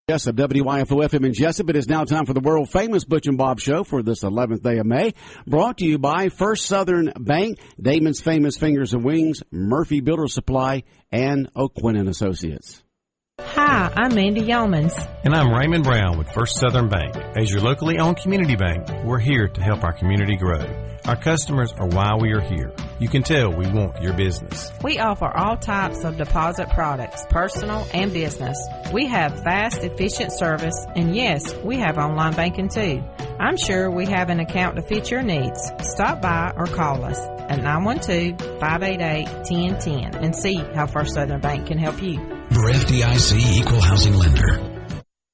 Jessup, WYFO-FM in Jessup. It is now time for the world-famous Butch and Bob Show for this 11th day of May. Brought to you by First Southern Bank, Damon's Famous Fingers and Wings, Murphy Builder Supply, and O'Quinn & Associates. Hi, I'm Mandy Yeomans. And I'm Raymond Brown with First Southern Bank. As your locally owned community bank, we're here to help our community grow. Our customers are why we are here. You can tell we want your business. We offer all types of deposit products, personal and business. We have fast, efficient service, and yes, we have online banking too. I'm sure we have an account to fit your needs. Stop by or call us at 912-588-1010 and see how First Southern Bank can help you. We're FDIC Equal Housing Lender.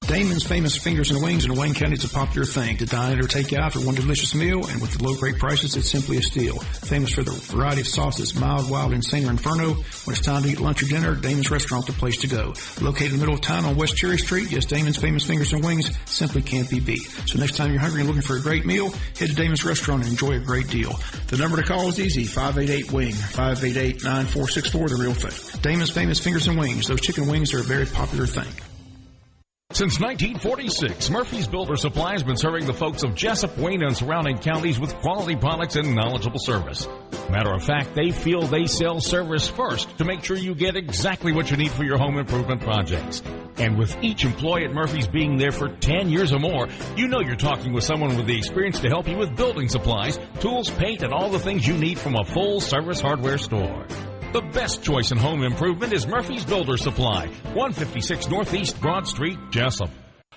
Damon's Famous Fingers and Wings in Wayne County is a popular thing to dine or take out for one delicious meal, and with the low great prices, it's simply a steal. Famous for the variety of sauces, mild, wild, insane, or inferno. When it's time to eat lunch or dinner, Damon's Restaurant the place to go. Located in the middle of town on West Cherry Street, yes, Damon's Famous Fingers and Wings simply can't be beat. So next time you're hungry and looking for a great meal, head to Damon's Restaurant and enjoy a great deal. The number to call is easy, 588-WING, 588-9464, the real thing. Damon's Famous Fingers and Wings. Those chicken wings are a very popular thing. Since 1946, Murphy's Builder Supply has been serving the folks of Jessup, Wayne, and surrounding counties with quality products and knowledgeable service. Matter of fact, they feel they sell service first to make sure you get exactly what you need for your home improvement projects. And with each employee at Murphy's being there for 10 years or more, you know you're talking with someone with the experience to help you with building supplies, tools, paint, and all the things you need from a full-service hardware store. The best choice in home improvement is Murphy's Builder Supply, 156 Northeast Broad Street, Jessup.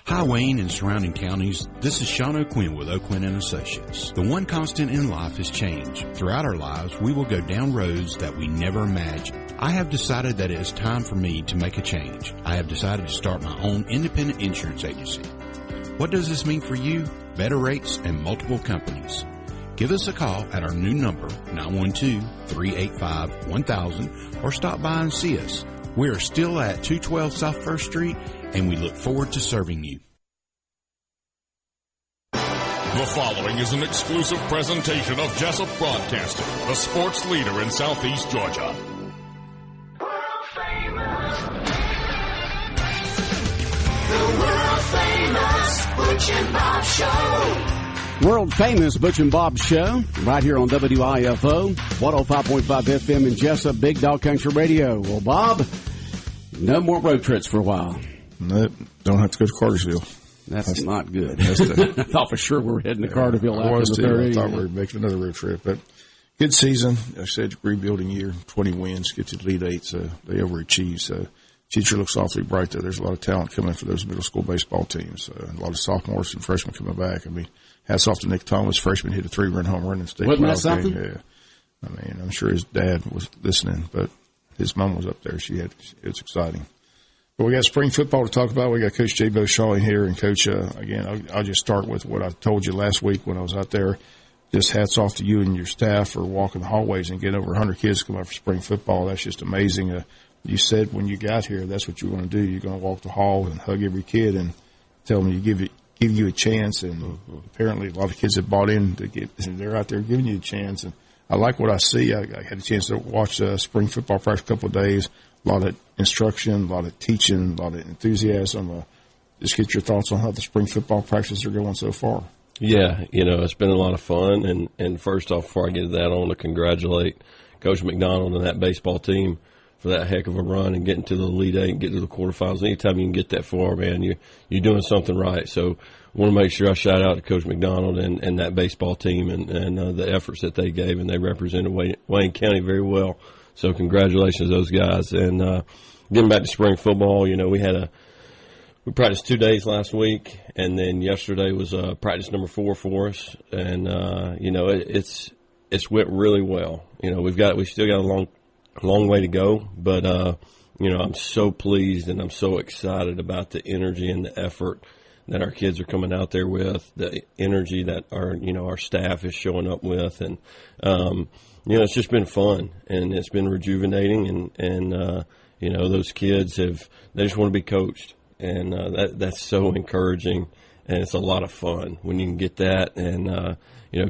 Hi, Wayne and surrounding counties. This is Sean O'Quinn with O'Quinn & Associates. The one constant in life is change. Throughout our lives, we will go down roads that we never imagined. I have decided that it is time for me to make a change. I have decided to start my own independent insurance agency. What does this mean for you? Better rates and multiple companies. Give us a call at our new number, 912-385-1000, or stop by and see us. We are still at 212 South 1st Street, and we look forward to serving you. The following is an exclusive presentation of Jessup Broadcasting, the sports leader in Southeast Georgia. World famous. The world famous Butch and Bob Show. World-famous Butch and Bob Show, right here on WIFO, 105.5 FM in Jessup, Big Dog Country Radio. Well, Bob, no more road trips for a while. Nope, don't have to go to Cartersville. That's not good. I thought for sure we were heading to Cartersville after the third inning. I thought we were making another road trip. But good season. I said rebuilding year, 20 wins, get to the Elite Eight, so they overachieved. So future looks awfully bright, though. There's a lot of talent coming for those middle school baseball teams. A lot of sophomores and freshmen coming back. I mean, hats off to Nick Thomas, freshman, hit a 3-run home run in the state. Wasn't that something? Yeah. I mean, I'm sure his dad was listening, but his mom was up there. It's exciting. But we got spring football to talk about. We got Coach J. Bo Shaw in here. And, Coach, again, I'll just start with what I told you last week when I was out there. Just hats off to you and your staff for walking the hallways and getting over 100 kids to come out for spring football. That's just amazing. You said when you got here that's what you're going to do. You're going to walk the hall and hug every kid and tell them you give you a chance, and apparently a lot of kids have bought in to they're out there giving you a chance. And I like what I see. I had a chance to watch spring football practice a couple of days. A lot of instruction, a lot of teaching, a lot of enthusiasm. Just get your thoughts on how the spring football practices are going so far. Yeah, it's been a lot of fun. And first off, before I get to that, I want to congratulate Coach McDonald and that baseball team for that heck of a run and getting to the Elite Eight and get to the quarterfinals. Anytime you can get that far, man, you're doing something right. So I want to make sure I shout out to Coach McDonald and that baseball team and the efforts that they gave, and they represented Wayne County very well. So congratulations to those guys. And getting back to spring football, we practiced 2 days last week, and then yesterday was practice number 4 for us. And it's went really well. We still got a long way to go, but I'm so pleased and I'm so excited about the energy and the effort that our kids are coming out there with, the energy that our staff is showing up with, and it's just been fun and it's been rejuvenating, and those kids they just want to be coached, and that's so encouraging, and it's a lot of fun when you can get that, and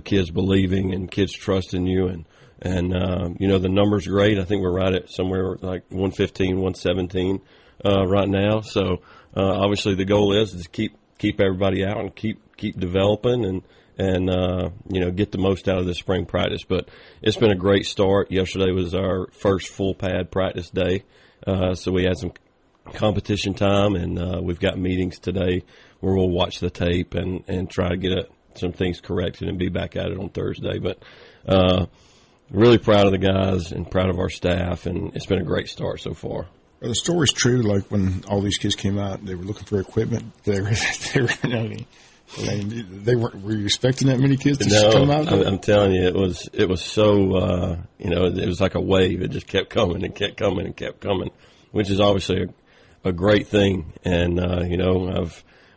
kids believing and kids trusting you, and the number's great. I think we're right at somewhere like 115, 117 right now. So obviously the goal is to keep everybody out and keep developing and get the most out of this spring practice. But it's been a great start. Yesterday was our first full pad practice day, so we had some competition time, and we've got meetings today where we'll watch the tape and try to get some things corrected and be back at it on Thursday. But really proud of the guys and proud of our staff, and it's been a great start so far. Are the stories true? Like when all these kids came out, they were looking for equipment. They were were you expecting that many kids to come out? I'm telling you, it was so it was like a wave. It just kept coming and kept coming and kept coming, which is obviously a great thing. And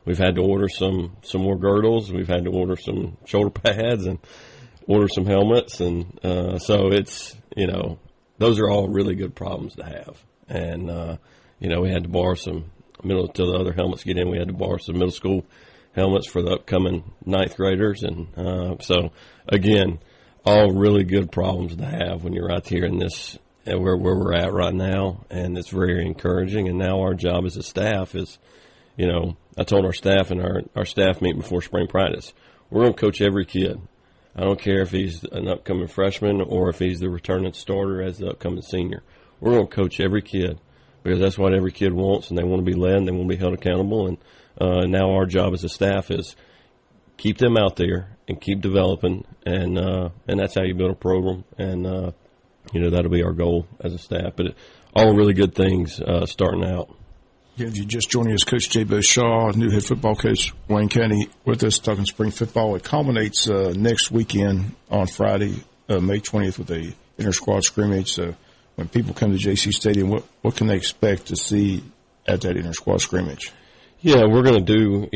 we've had to order some more girdles. We've had to order some shoulder pads and order some helmets, and so it's those are all really good problems to have. And we had to borrow some till the other helmets get in. We had to borrow some middle school helmets for the upcoming 9th graders, and so again, all really good problems to have when you're out here in this where we're at right now, and it's very encouraging. And now our job as a staff is, I told our staff in our staff meeting before spring practice, we're going to coach every kid. I don't care if he's an upcoming freshman or if he's the returning starter as the upcoming senior. We're going to coach every kid because that's what every kid wants, and they want to be led and they want to be held accountable. And now our job as a staff is keep them out there and keep developing, and that's how you build a program. And that'll be our goal as a staff. But all really good things starting out. Yeah, if you just joining us, Coach J. Bo Shaw, new head football coach, Wayne County, with us talking spring football. It culminates next weekend on Friday, May 20th, with a inter-squad scrimmage. So when people come to JC Stadium, what can they expect to see at that inter-squad scrimmage? Yeah, we're going to do,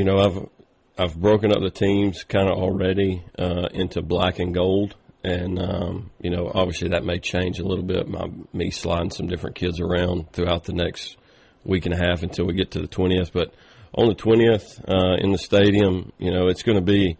I've broken up the teams kind of already into black and gold. And, obviously that may change a little bit, me sliding some different kids around throughout the next week and a half until we get to the 20th. But on the 20th in the stadium, it's going to be,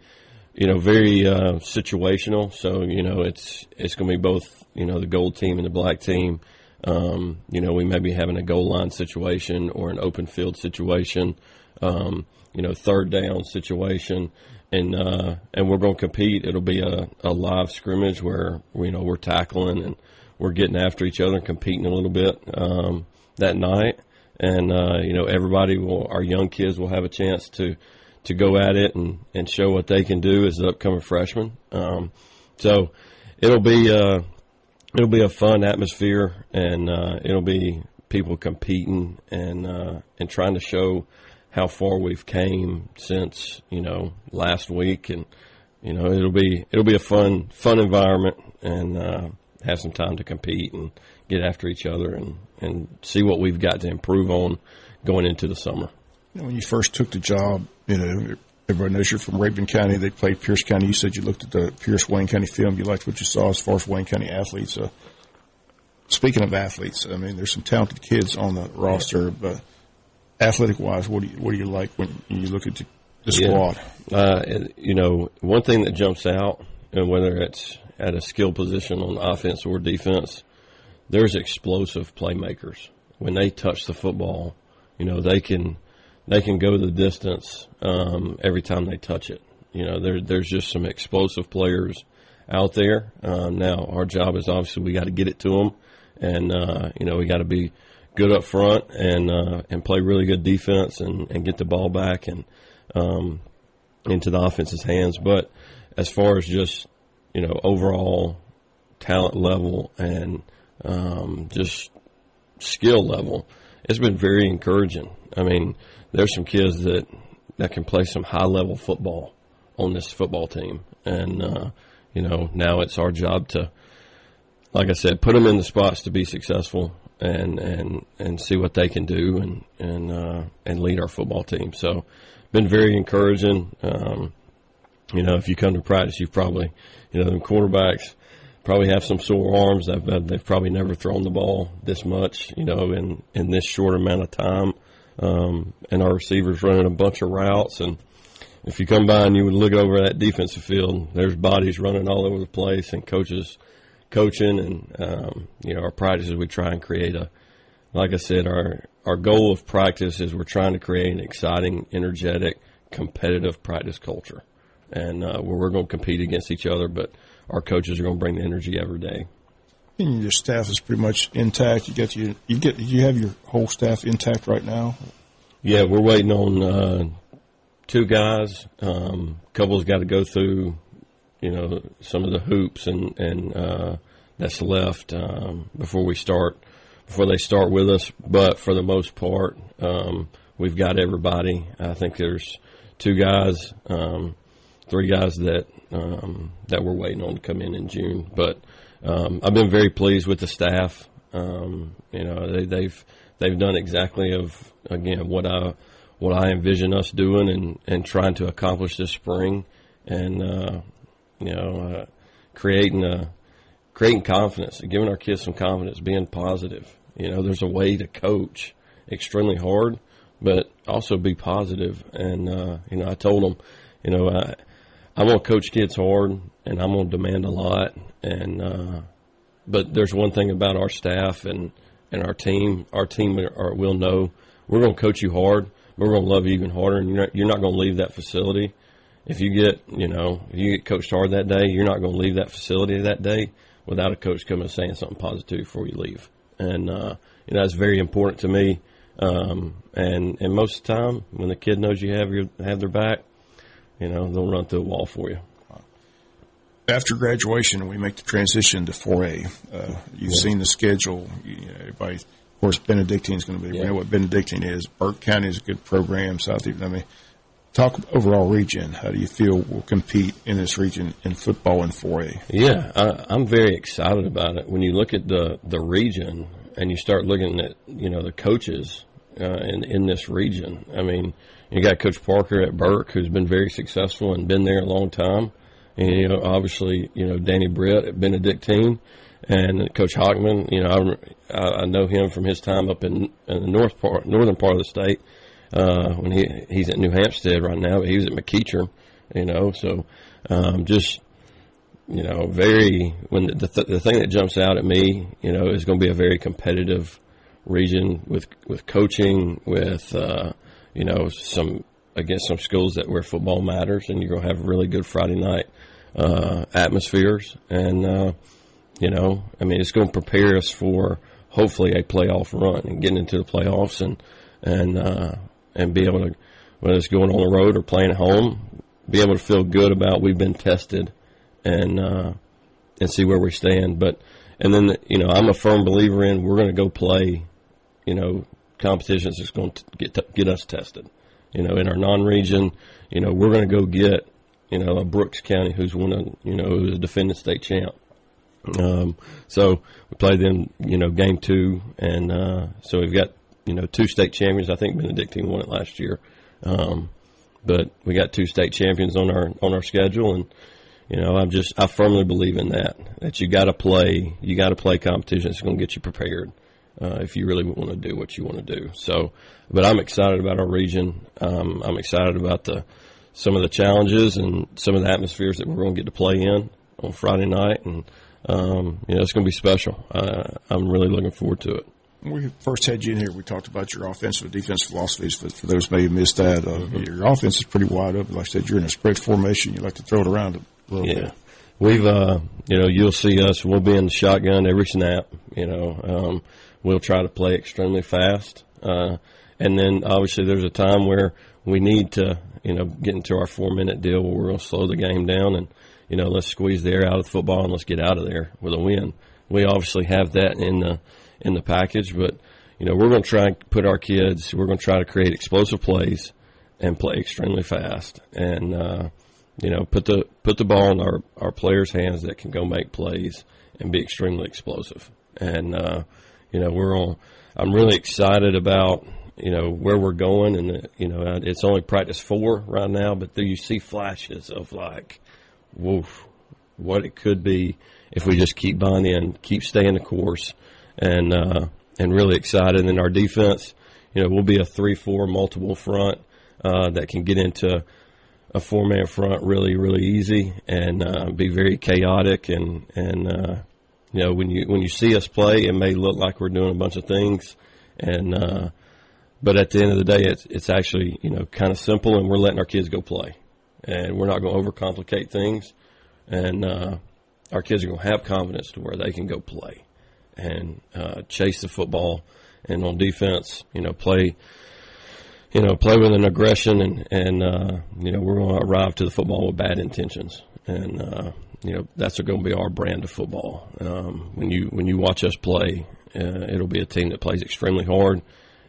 very situational. So, it's going to be both, the gold team and the black team. We may be having a goal line situation or an open field situation, third down situation. And we're going to compete. It'll be a live scrimmage where, we're tackling and we're getting after each other and competing a little bit that night. And, everybody our young kids will have a chance to go at it and show what they can do as the upcoming freshmen. So it'll be a fun atmosphere, and it'll be people competing and trying to show how far we've came since, last week. And, it'll be a fun environment, and have some time to compete and get after each other and see what we've got to improve on going into the summer. When you first took the job, everybody knows you're from Rabun County. They played Pierce County. You said you looked at the Pierce-Wayne County film. You liked what you saw as far as Wayne County athletes. Speaking of athletes, there's some talented kids on the roster, but athletic-wise, what do you like when you look at the squad? One thing that jumps out, and whether it's at a skill position on offense or defense, there's explosive playmakers. When they touch the football, they can go the distance every time they touch it. There's just some explosive players out there. Now our job is obviously we got to get it to them, and we got to be good up front and play really good defense and get the ball back and into the offense's hands. But as far as just overall talent level and just skill level, it's been very encouraging. There's some kids that can play some high-level football on this football team. And, now it's our job to, like I said, put them in the spots to be successful and see what they can do and lead our football team. So been very encouraging. If you come to practice, you've probably, them quarterbacks probably have some sore arms. They've probably never thrown the ball this much, in this short amount of time. And our receivers running a bunch of routes. And if you come by and you would look over that defensive field, there's bodies running all over the place and coaches coaching. And, our practices, we try and create like I said, our our goal of practice is we're trying to create an exciting, energetic, competitive practice culture, and where we're going to compete against each other, but our coaches are going to bring the energy every day. And your staff is pretty much intact. You have your whole staff intact right now? Yeah, we're waiting on 2 guys. Couple's got to go through, some of the hoops and that's left before they start with us. But for the most part, we've got everybody. I think there's 2 guys, 3 guys that we're waiting on to come in June. But I've been very pleased with the staff. They've done exactly what I envision us doing and trying to accomplish this spring, and creating confidence, giving our kids some confidence, being positive. There's a way to coach extremely hard, but also be positive. And I told them, I'm going to coach kids hard, and I'm going to demand a lot. And but there's one thing about our staff and our team. Our team will know we're going to coach you hard, but we're going to love you even harder. And you're not going to leave that facility. If you get coached hard that day, you're not going to leave that facility that day without a coach coming and saying something positive before you leave. And that's very important to me. And most of the time, when the kid knows you have their back, they'll run through a wall for you. After graduation, we make the transition to 4A. You've seen the schedule. Everybody, of course, Benedictine is going to be. We know what Benedictine is. Burke County is a good program. Talk overall region. How do you feel we'll compete in this region in football in 4A? Yeah, I'm very excited about it. When you look at the region and you start looking at the coaches in this region. I mean, you got Coach Parker at Burke, who's been very successful and been there a long time. And, obviously, Danny Britt at Benedictine, and Coach Hockman. I know him from his time up in the northern part of the state. When he's at New Hampstead right now, but he was at McEachern, so the thing that jumps out at me, is going to be a very competitive region with coaching, with some schools where football matters, and you're going to have really good Friday night atmospheres, and it's going to prepare us for hopefully a playoff run and getting into the playoffs and be able to, whether it's going on the road or playing at home, be able to feel good about we've been tested and see where we stand. And then I'm a firm believer in we're going to go play, competitions that's going to get us tested. In our non-region, we're going to go get, a Brooks County who's who's a defending state champ. So we played them, game 2, and so we've got 2 state champions. I think Benedictine won it last year, but we got 2 state champions on our schedule, and I firmly believe in that you got to play competition that's going to get you prepared if you really want to do what you want to do. So, but I'm excited about our region. I'm excited about some of the challenges and some of the atmospheres that we're going to get to play in on Friday night, and it's going to be special. I'm really looking forward to it. When we first had you in here, we talked about your offensive and defensive philosophies. For those who may have missed that, your offense is pretty wide open. Like I said, you're in a spread formation. You like to throw it around a little bit. We've, you'll see us. We'll be in the shotgun every snap. We'll try to play extremely fast. And then, obviously, there's a time where we need to, get into our 4-minute deal where we're going to slow the game down and, let's squeeze the air out of the football and let's get out of there with a win. We obviously have that in the package, but we're going to try and put our kids. We're going to try to create explosive plays and play extremely fast, and put the ball in our players' hands that can go make plays and be extremely explosive. And I'm really excited about where we're going, and it's only practice 4 right now, but you see flashes of like, woof, what it could be if we just keep buying in, keep staying the course. And really excited. And then our defense, we'll be a 3-4 multiple front that can get into a 4-man front really, really easy and be very chaotic. And when you see us play, it may look like we're doing a bunch of things, and But at the end of the day, it's actually, kind of simple, and we're letting our kids go play. And we're not going to overcomplicate things. And our kids are going to have confidence to where they can go play and chase the football. And on defense, play with an aggression, and we're going to arrive to the football with bad intentions. And, that's going to be our brand of football. When you watch us play, it'll be a team that plays extremely hard,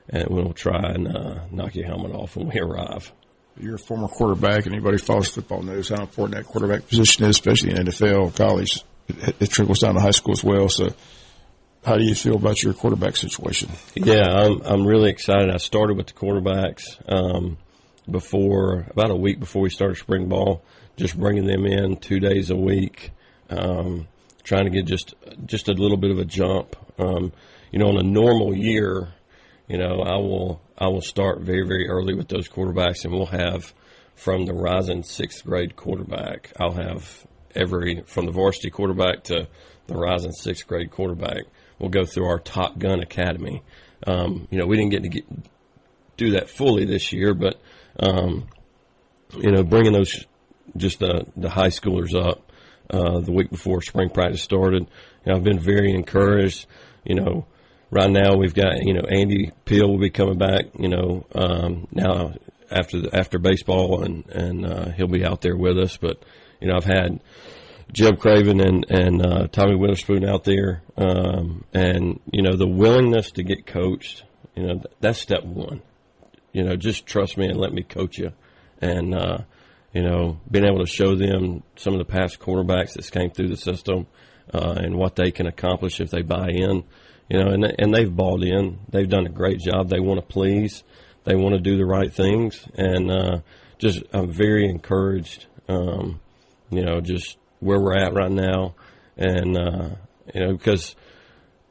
and we'll try and knock your helmet off when we arrive. You're a former quarterback, and anybody who follows football knows how important that quarterback position is, especially in NFL, college. It trickles down to high school as well. So how do you feel about your quarterback situation? Yeah, I'm really excited. I started with the quarterbacks about a week before we started spring ball, just bringing them in 2 days a week, trying to get just a little bit of a jump. On a normal year, I will start very, very early with those quarterbacks, and we'll have from the rising sixth grade quarterback, I'll have from the varsity quarterback to the rising sixth grade quarterback. We'll go through our Top Gun Academy. We didn't get to do that fully this year, but, bringing those, just the high schoolers up the week before spring practice started, I've been very encouraged. Right now we've got, Andy Peel will be coming back, now after baseball, and he'll be out there with us. But, I've had Jeb Craven and Tommy Witherspoon out there, and the willingness to get coached, that's step one. Just trust me and let me coach you, and being able to show them some of the past quarterbacks that came through the system, and what they can accomplish if they buy in, and they've bought in. They've done a great job. They want to please. They want to do the right things, and I'm very encouraged. Just where we're at right now, and because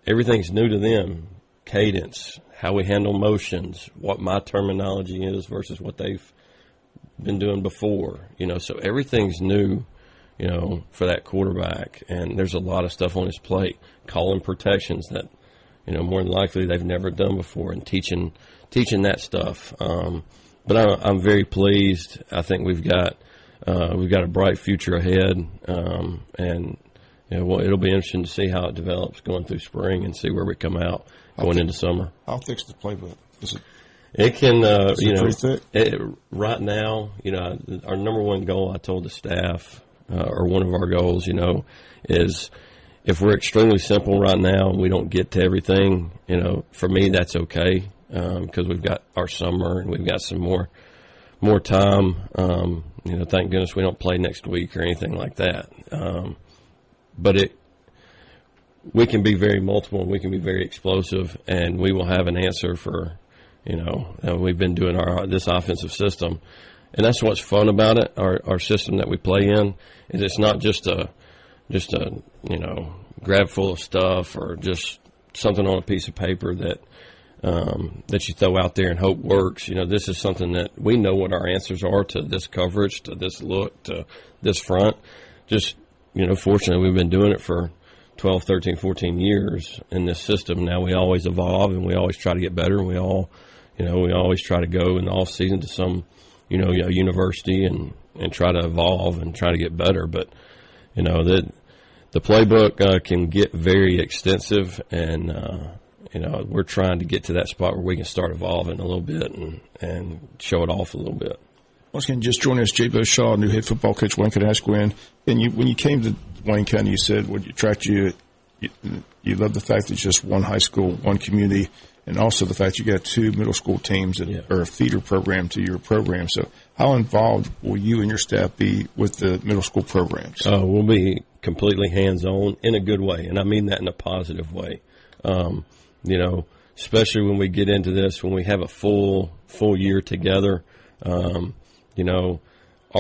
everything's new to them, cadence, how we handle motions, what my terminology is versus what they've been doing before, so everything's new, for that quarterback, and there's a lot of stuff on his plate, calling protections that, more than likely they've never done before, and teaching that stuff. But I'm very pleased. I think we've got a bright future ahead, and it'll be interesting to see how it develops going through spring and see where we come out going into summer. How thick's the playbook? It can, pretty thick? Right now, our number one goal, I told the staff, or one of our goals, is if we're extremely simple right now and we don't get to everything, for me, that's okay, because we've got our summer and we've got some more time. Thank goodness we don't play next week or anything like that. But we can be very multiple and we can be very explosive, and we will have an answer for, we've been doing this offensive system. And that's what's fun about it. Our system that we play in is it's not just a grab full of stuff or just something on a piece of paper that you throw out there and hope works. This is something that we know what our answers are to this coverage, to this look, to this front. Just, fortunately, we've been doing it for 12, 13, 14 years in this system. Now we always evolve and we always try to get better. And we always try to go in the off season to some, a university and try to evolve and try to get better. But, the playbook can get very extensive, and, we're trying to get to that spot where we can start evolving a little bit and show it off a little bit. Once again, just joining us, J. Bo Shaw, new head football coach, Wayne County High School. And when you came to Wayne County, you said what attracted you love the fact that it's just one high school, one community, and also the fact you got two middle school teams that are a feeder program to your program. So how involved will you and your staff be with the middle school programs? We'll be completely hands-on in a good way, and I mean that in a positive way. Especially when we get into this, when we have a full year together, our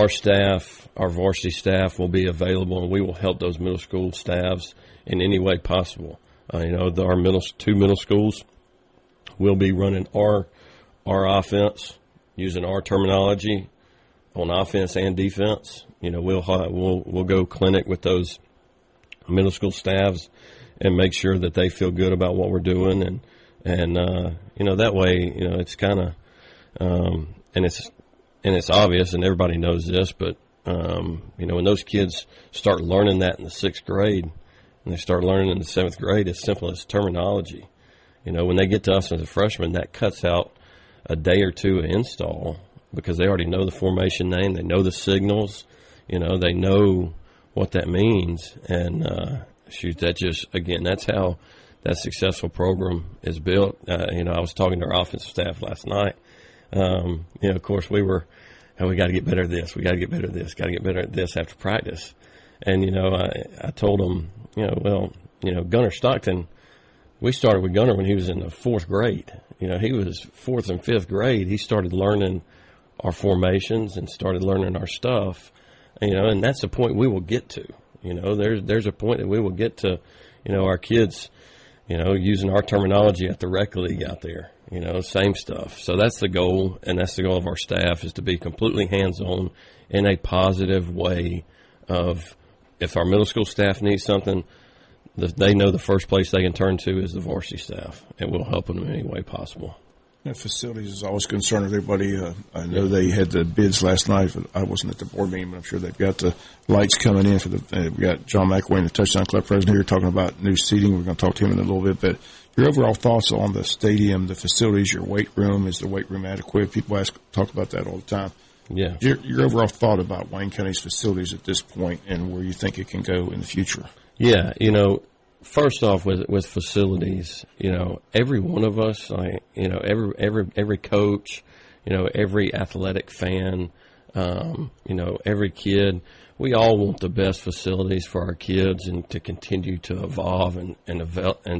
staff, our varsity staff will be available, and we will help those middle school staffs in any way possible. Our two middle schools will be running our offense, using our terminology on offense and defense. We'll go clinic with those middle school staffs and make sure that they feel good about what we're doing, and And that way, it's kind of and it's obvious, and everybody knows this, but when those kids start learning that in the 6th grade, and they start learning in the 7th grade, it's simple as terminology. When they get to us as a freshman, that cuts out a day or two of install because they already know the formation name, they know the signals, they know what that means, and that's how that successful program is built. I was talking to our offensive staff last night. Of course, we got to get better at this. We got to get better at this. Got to get better at this after practice. And I told them, Gunner Stockton. We started with Gunner when he was in the 4th grade. He was 4th and 5th grade. He started learning our formations and started learning our stuff. And that's the point we will get to. There's a point that we will get to. Our kids, using our terminology at the rec league out there. Same stuff. So that's the goal, and that's the goal of our staff, is to be completely hands-on in a positive way of if our middle school staff needs something, they know the first place they can turn to is the varsity staff, and we'll help them in any way possible. Facilities is always a concern of everybody. I know they had the bids last night. I wasn't at the board meeting, but I'm sure they've got the lights coming in. We got John McElwain, the Touchdown Club president, here talking about new seating. We're going to talk to him in a little bit. But your overall thoughts on the stadium, the facilities, your weight room, is the weight room adequate? People talk about that all the time. Yeah. Your overall thought about Wayne County's facilities at this point and where you think it can go in the future? Yeah, first off, with facilities, every one of us, every coach, every athletic fan, every kid, we all want the best facilities for our kids and to continue to evolve and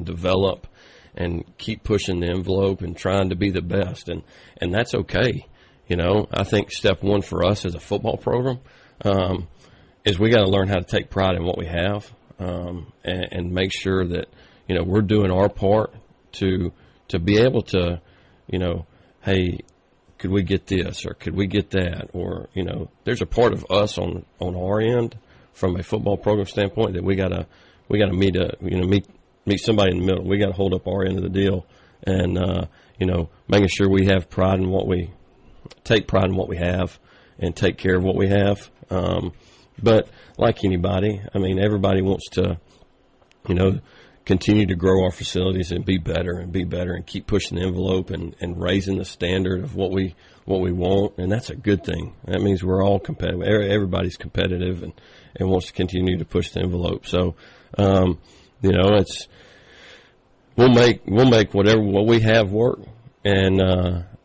develop and keep pushing the envelope and trying to be the best, and that's okay. I think step one for us as a football program is we got to learn how to take pride in what we have. And make sure that, we're doing our part to be able to, hey, could we get this or could we get that? Or, there's a part of us on our end from a football program standpoint that we gotta meet somebody in the middle. We gotta hold up our end of the deal and, making sure we have pride in take pride in what we have and take care of what we have. But like anybody, everybody wants to, continue to grow our facilities and be better and keep pushing the envelope and raising the standard of what we want. And that's a good thing. That means we're all competitive. Everybody's competitive and wants to continue to push the envelope. So, it's, we'll make what we have work and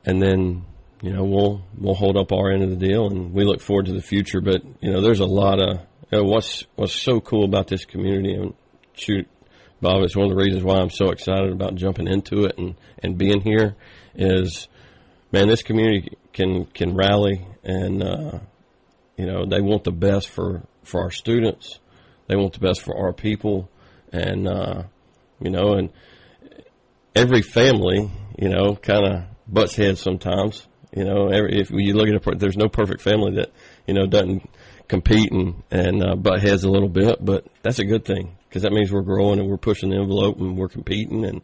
then, we'll hold up our end of the deal, and we look forward to the future. But, there's a lot of what's so cool about this community. And shoot, Bob, it's one of the reasons why I'm so excited about jumping into it and being here is, man, this community can rally, and, they want the best for our students. They want the best for our people. And, and every family, kind of butts heads sometimes. If you look at it, there's no perfect family that, doesn't compete and butt heads a little bit, but that's a good thing because that means we're growing and we're pushing the envelope and we're competing and,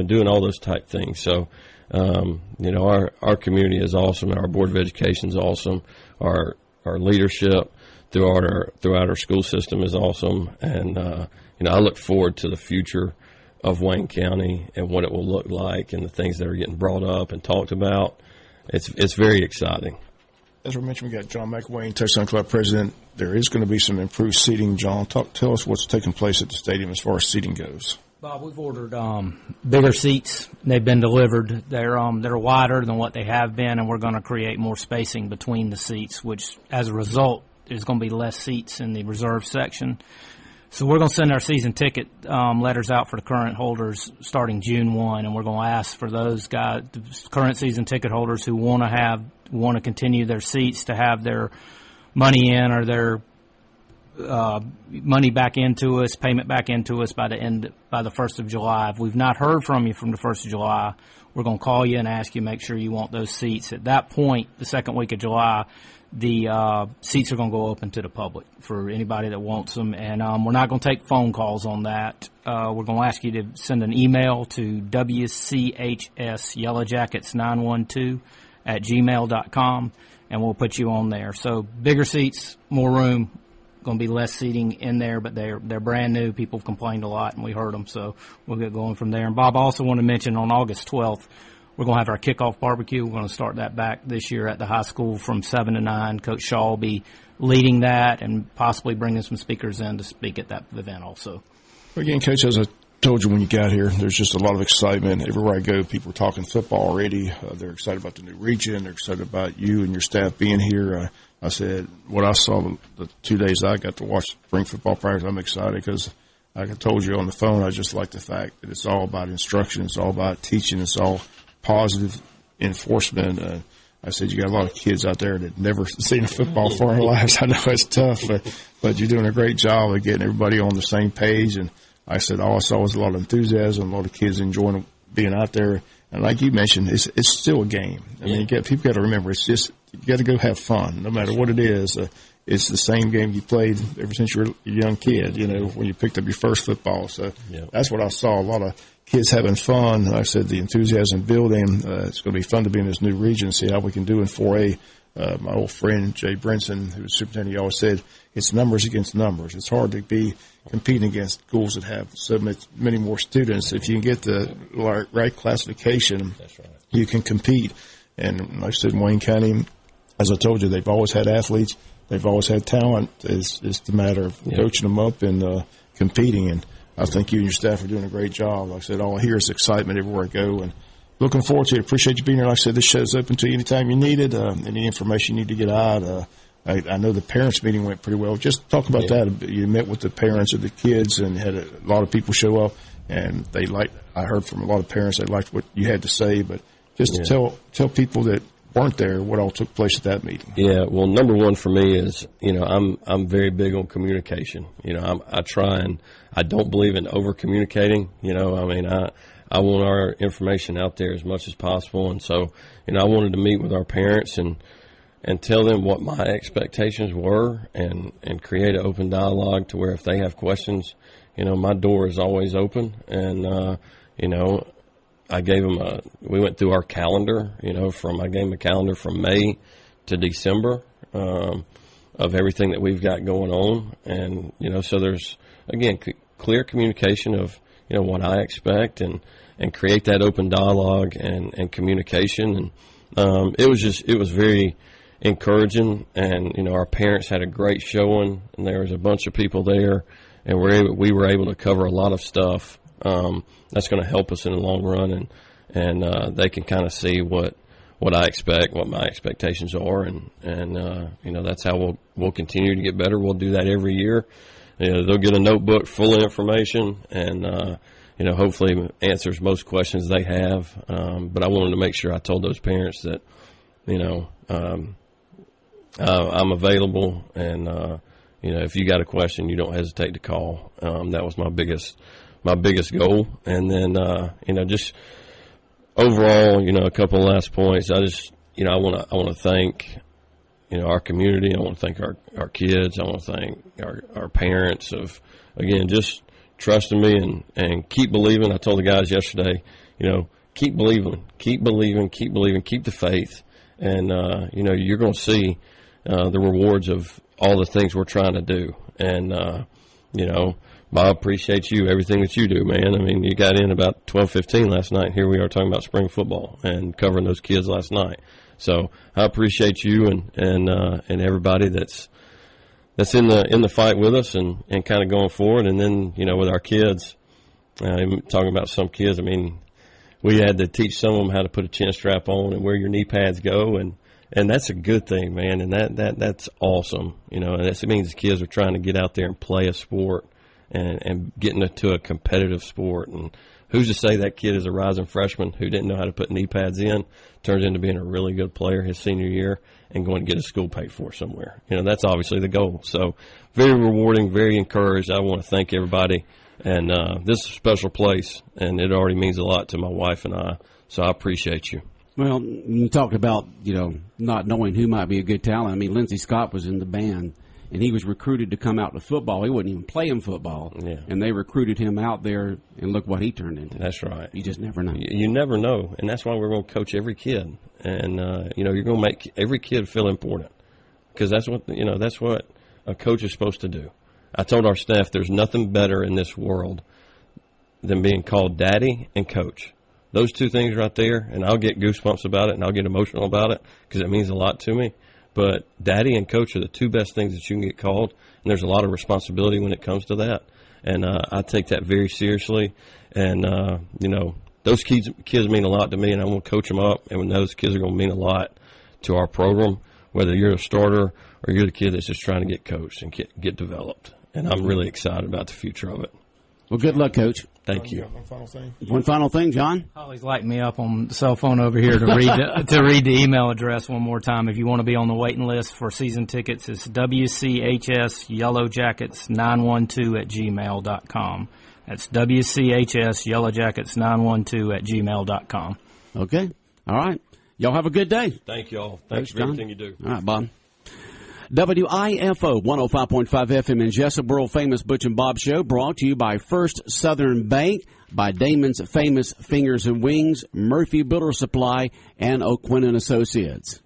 doing all those type things. So, our community is awesome. Our Board of Education is awesome. Our leadership throughout our school system is awesome. And, I look forward to the future of Wayne County and what it will look like and the things that are getting brought up and talked about. It's very exciting. As we mentioned, we got John McElwain, Touchdown Club president. There is going to be some improved seating. John, tell us what's taking place at the stadium as far as seating goes. Bob, we've ordered bigger seats. They've been delivered. They're wider than what they have been, and we're going to create more spacing between the seats, which, as a result, there's going to be less seats in the reserve section. So we're going to send our season ticket letters out for the current holders starting June 1, and we're going to ask for those guys, the current season ticket holders who want to continue their seats to have their money in or their money back into us, payment back into us by the 1st of July. If we've not heard from you from the 1st of July, we're going to call you and ask you, make sure you want those seats. At that point, the second week of July, the seats are going to go open to the public for anybody that wants them. And we're not going to take phone calls on that. We're going to ask you to send an email to WCHSYellowjackets912@gmail.com, and we'll put you on there. So bigger seats, more room. Going to be less seating in there, but they're brand new. People have complained a lot, and we heard them, so we'll get going from there. And Bob, I also want to mention on August 12th, we're going to have our Kickoff Barbecue. We're going to start that back this year at the high school from 7 to 9. Coach Shaw will be leading that and possibly bringing some speakers in to speak at that event also. Again, Coach, as I told you when you got here, there's just a lot of excitement. Everywhere I go, people are talking football already. They're excited about the new region. They're excited about you and your staff being here. I said what I saw the 2 days I got to watch spring football practice, I'm excited because, like I told you on the phone, I just like the fact that it's all about instruction. It's all about teaching. It's all positive enforcement. I said you got a lot of kids out there that never seen a football for their lives. I know it's tough, but you're doing a great job of getting everybody on the same page. And I said all I saw was a lot of enthusiasm, a lot of kids enjoying being out there. And like you mentioned, it's still a game. I mean, people got to remember, it's just you got to go have fun, no matter what it is. It's the same game you played ever since you were a young kid, when you picked up your first football. So that's what I saw, a lot of kids having fun. Like I said, the enthusiasm building. It's going to be fun to be in this new region and see how we can do in 4A. My old friend, Jay Brinson, who was superintendent, he always said, it's numbers against numbers. It's hard to be competing against schools that have so many more students. If you can get the right classification, that's right, you can compete. And like I said, in Wayne County, as I told you, they've always had athletes. They've always had talent. It's the matter of coaching them up and competing. And I think you and your staff are doing a great job. Like I said, all I hear is excitement everywhere I go. And looking forward to it. Appreciate you being here. Like I said, this show's open to you anytime you need it. Any information you need to get out. I know the parents' meeting went pretty well. Just talk about that. You met with the parents of the kids and had a lot of people show up. And I heard from a lot of parents, they liked what you had to say. But just tell people that weren't there what all took place at that meeting. Yeah, well, number one for me is, I'm very big on communication. I try and I don't believe in over communicating. I want our information out there as much as possible. And so, I wanted to meet with our parents and tell them what my expectations were and create an open dialogue to where if they have questions, my door is always open. And, I gave them we went through our calendar, I gave them a calendar from May to December, of everything that we've got going on. And, so there's, again, clear communication of, what I expect and create that open dialogue and communication. And, it was very encouraging. And, our parents had a great showing and there was a bunch of people there and we were able to cover a lot of stuff. That's going to help us in the long run, and they can kind of see what I expect, what my expectations are, and that's how we'll continue to get better. We'll do that every year. They'll get a notebook full of information, and hopefully answers most questions they have. But I wanted to make sure I told those parents that I'm available, and if you got a question, you don't hesitate to call. That was my biggest goal. And then, just overall, a couple of last points. I just, I want to thank, our community. I want to thank our kids. I want to thank our parents of, again, just trusting me and keep believing. I told the guys yesterday, keep believing, keep the faith. And, you're going to see, the rewards of all the things we're trying to do. And, Bob, appreciate you, everything that you do, man. I mean, you got in about 12:15 last night, and here we are talking about spring football and covering those kids last night. So I appreciate you and everybody that's in the fight with us and kind of going forward. And then, with our kids, talking about some kids, I mean, we had to teach some of them how to put a chin strap on and where your knee pads go, and that's a good thing, man. And that's awesome, and that means the kids are trying to get out there and play a sport. And getting into a competitive sport, and who's to say that kid is a rising freshman who didn't know how to put knee pads in, turns into being a really good player his senior year and going to get his school paid for somewhere. That's obviously the goal. So very rewarding, very encouraged. I want to thank everybody. And this is a special place, and it already means a lot to my wife and I. So I appreciate you. Well, you talked about, not knowing who might be a good talent. I mean, Lindsey Scott was in the band, and he was recruited to come out to football. He wasn't even playing football. Yeah. And they recruited him out there, and look what he turned into. That's right. You just never know. You never know, and that's why we're going to coach every kid. And, you're going to make every kid feel important because that's what a coach is supposed to do. I told our staff there's nothing better in this world than being called daddy and coach. Those two things right there, and I'll get goosebumps about it and I'll get emotional about it because it means a lot to me. But daddy and coach are the two best things that you can get called, and there's a lot of responsibility when it comes to that. And I take that very seriously. And, those kids mean a lot to me, and I'm going to coach them up, and those kids are going to mean a lot to our program, whether you're a starter or you're the kid that's just trying to get coached and get developed. And I'm really excited about the future of it. Well, good luck, Coach. Thank you. One final thing, John? Holly's lighting me up on the cell phone over here to read the email address one more time. If you want to be on the waiting list for season tickets, it's WCHSYellowjackets912@gmail.com. That's WCHSYellowjackets912@gmail.com. Okay. All right. Y'all have a good day. Thank y'all. Thanks for everything you do. All right, Bob. WIFO 105.5 FM in Jessup, world famous Butch and Bob Show, brought to you by First Southern Bank, by Damon's Famous Fingers and Wings, Murphy Builder Supply, and O'Quinn and Associates.